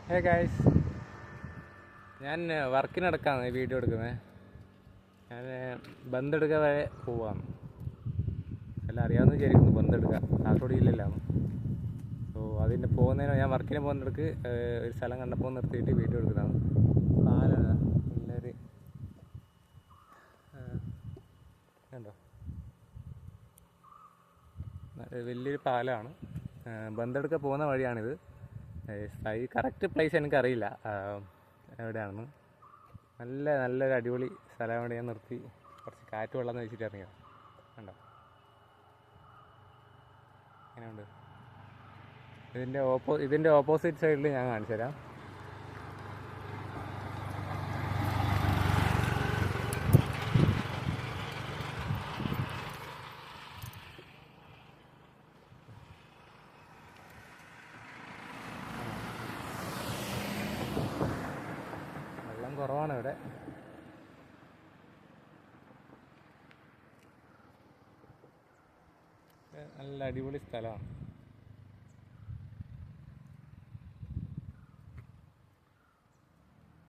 Hey guys, ഞാൻ വർക്കിനടക്കാണ് video എടുക്കുന്നത്. ഞാൻ ബന്തെടുക്ക വരെ പോവാണ്. എല്ലാം അറിയാമെന്ന് വിചാരിക്കുന്നു. ബന്തെടുക്കുക കാസർഗോഡ് ജില്ലയിലാണ്. സോ അതിൻ്റെ പോകുന്നതിന് ഞാൻ വർക്കിന് പോകുന്നിടക്ക് ഒരു സ്ഥലം കണ്ടപ്പോൾ നിർത്തിയിട്ട് വീഡിയോ എടുക്കുന്നതാണ്. പാലാണ് പിള്ളേർ കണ്ടോ, വലിയൊരു പാലമാണ്. ബന്തെടുക്ക പോകുന്ന വഴിയാണിത്. ഈ കറക്റ്റ് പ്ലേസ് എനിക്കറിയില്ല എവിടെയാണെന്ന്. നല്ലൊരു അടിപൊളി സ്ഥലമാണ്. ഞാൻ നിർത്തി കുറച്ച് കാറ്റ് വെള്ളം വെച്ചിട്ട് ഇറങ്ങിയത്. കണ്ടോ എങ്ങനെയുണ്ട്? ഇതിൻ്റെ ഓപ്പോസിറ്റ് സൈഡിൽ ഞാൻ കാണിച്ചു തരാം. വെള്ളം കുറവാണ് ഇവിടെ. നല്ല അടിപൊളി സ്ഥലമാണ്.